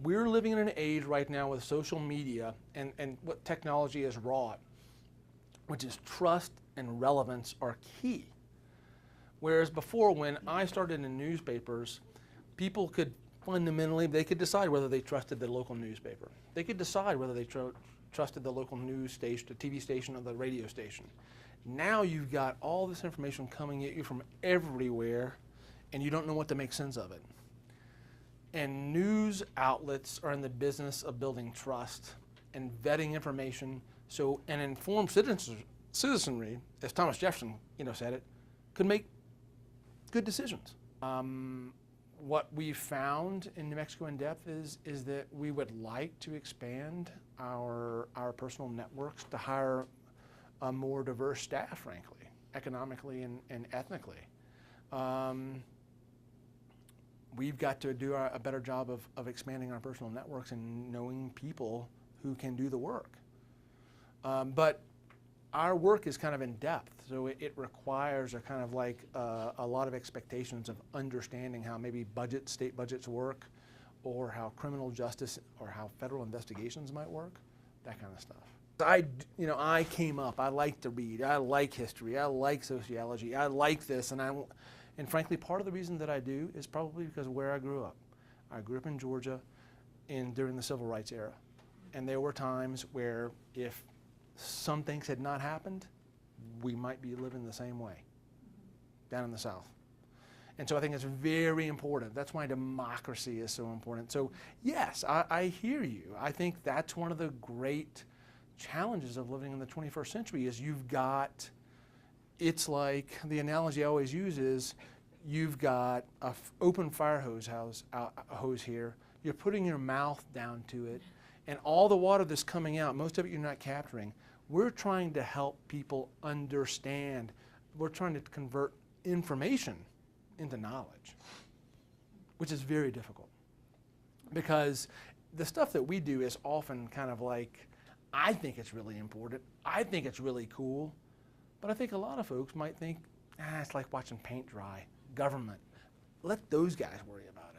we're living in an age right now with social media and what technology has wrought, which is trust and relevance are key. Whereas before, when I started in newspapers, people could fundamentally, they could decide whether they trusted the local newspaper. They could decide whether they trusted the local news station, the TV station, or the radio station. Now you've got all this information coming at you from everywhere, and you don't know what to make sense of it. And news outlets are in the business of building trust and vetting information, so an informed citizenry, as Thomas Jefferson said it, could make good decisions. What we found in New Mexico in depth is that we would like to expand our personal networks to hire a more diverse staff, frankly, economically and ethnically. We've got to do a better job of expanding our personal networks and knowing people who can do the work. But our work is kind of in depth, so it requires a kind of like a lot of expectations of understanding how maybe state budgets work, or how criminal justice or how federal investigations might work, that kind of stuff. I came up, I like to read, I like history, I like sociology, I like this, and frankly, part of the reason that I do is probably because of where I grew up. I grew up in Georgia during the Civil Rights era, and there were times where if some things had not happened, we might be living the same way down in the South. And so I think it's very important. That's why democracy is so important. So yes, I hear you. I think that's one of the great challenges of living in the 21st century is it's like, the analogy I always use is, you've got an open fire hose here, you're putting your mouth down to it, and all the water that's coming out, most of it you're not capturing. We're trying to help people understand. We're trying to convert information into knowledge, which is very difficult. Because the stuff that we do is often kind of like, I think it's really important, I think it's really cool, but I think a lot of folks might think, it's like watching paint dry, government. Let those guys worry about it.